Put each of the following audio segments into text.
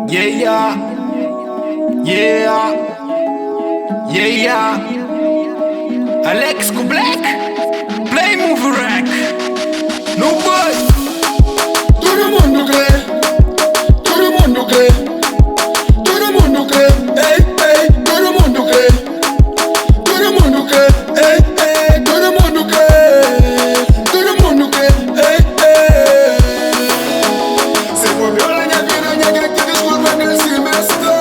Yeah, yeah, yeah. Alex Black, Play Movie Rack. No boy. Todo mundo crê, todo mundo crê, todo mundo crê, ei, ei, todo mundo crê, todo mundo crê, ei, ei, todo mundo crê, ei, ei. Se volvió la ñaquera, que desculpa que el semestre.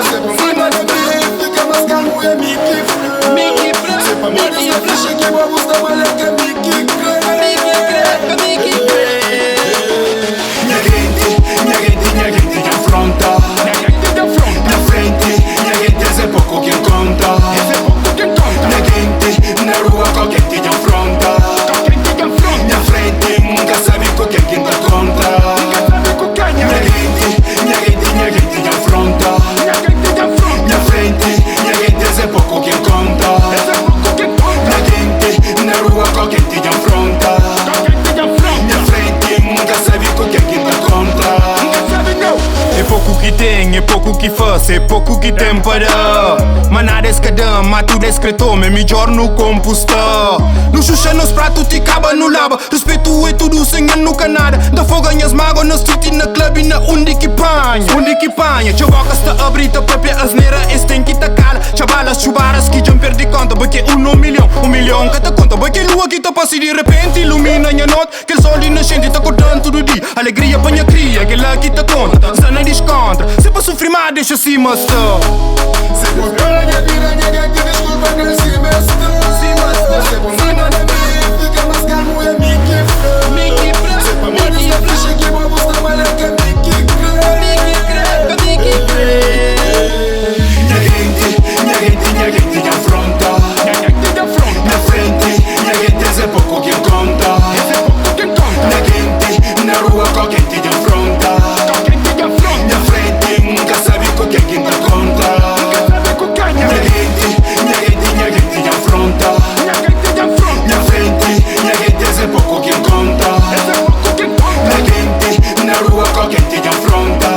Se pomada de mí, fica más calmo e mi kifre. Se pomada de flecha que me gusta más que mi kifre. Minha gente de afronta, na frente, minha gente é pouco quem conta. Minha gente na rua qualquer que te afronta. Na frente, nunca sabe com quem dá conta. Minha gente de afronta, na frente, minha gente é pouco quem conta. Minha gente na rua qualquer que te afronta. Na frente, nunca sabe com quem dá conta. É pouco que tem, é pouco que faz, é pouco que tem para. Mas nada é escadão, mas tudo é escritor, mas melhor no compostar. No xuxa, nos pratos, te acaba no lava. Respeito é tudo, sem nunca nada. Da fogo ganhas mágoa, na street, na club e na onde que panha. Onde que panha, chavocas te abrir, te própria asneira, esse tem que te cala. Chavalas, chubaras, que já perdi conta, porque 1 milhão que te conta. Porque lua que te passa e de repente ilumina minha noite. Que o sol inocente te acordando todo dia. Alegria pra minha cria, que lá que te conta. Sana descontra, se pra sofrer mais, deixa assim, master. Se volvió la ñaquera, que desculpa que el semestre. Se pomada de mí, fica más calmo e mi kifre. Se pomada de flecha que me gusta más que mi kifre. Minha gente de afronta, na frente, minha gente é pouco quem conta. Minha gente na rua qualquer que te afronta. Na frente, nunca sabe com quem dá conta. Minha gente de afronta, na frente, minha gente é pouco quem conta. Minha gente na rua qualquer que te afronta.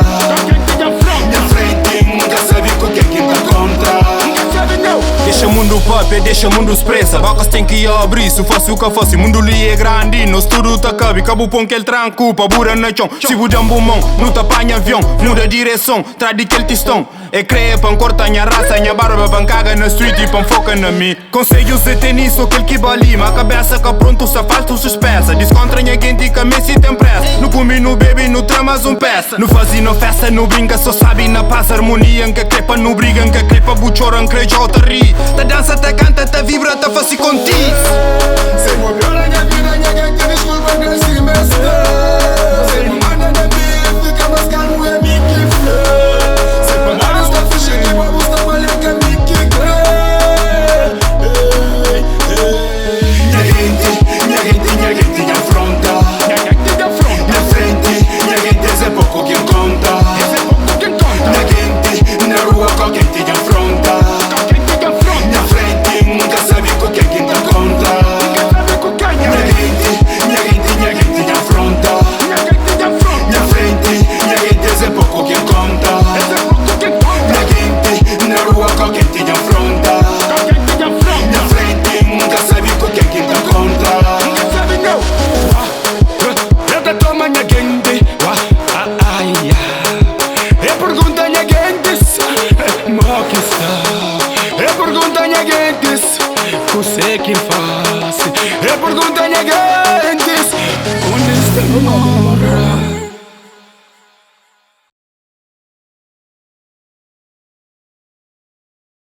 Na frente, nunca sabe com quem dá conta. Deixa o mundo papo, deixa o mundo expressa. Bocas tem que abrir, se fosse o que fosse. Mundo li é grande, nós tudo tá cabe. Cabo pão que ele tranco, pa bura na chão. Se o jambu mão, não te apanha avião. Muda direção, trade que ele tistão. É creia pra cortar minha raça, minha barba pra caga na street e pra foca na mim. Conselhos de tenis, sou aquele que balima. A cabeça que pronto, se falta os peça. Descontra minha gente que a Messi tem pressa. No comi, no bebe, no tramas peça. No fazia, no festa, no brinca, só sabe na paz harmonia. Que crepa, no briga, que crepa, buchoran, creja, outra ri. Ta dança, ta canta, ta vibra, ta faci contigo. Se volvió la ñaquera, que desculpa que el semestre. Se pomada de mí, fica más calmo e mi kifre. Se pomada de flecha que me gusta más que mi kifre. Minha gente de afronta, na frente, minha gente é pouco quem conta. Minha gente na rua qualquer que te afronta. Na frente, nunca sabe com quem dá conta. Minha gente de afronta, na frente, minha gente é pouco quem conta. Minha gente na rua qualquer que te afronta. Na frente, nunca sabe com quem dá conta. Eu te tomo minha gente, e pergunta minha gente, mo que está. E pergunta minha gente, o sei que faz. E pergunta minha gente, onde está o amor?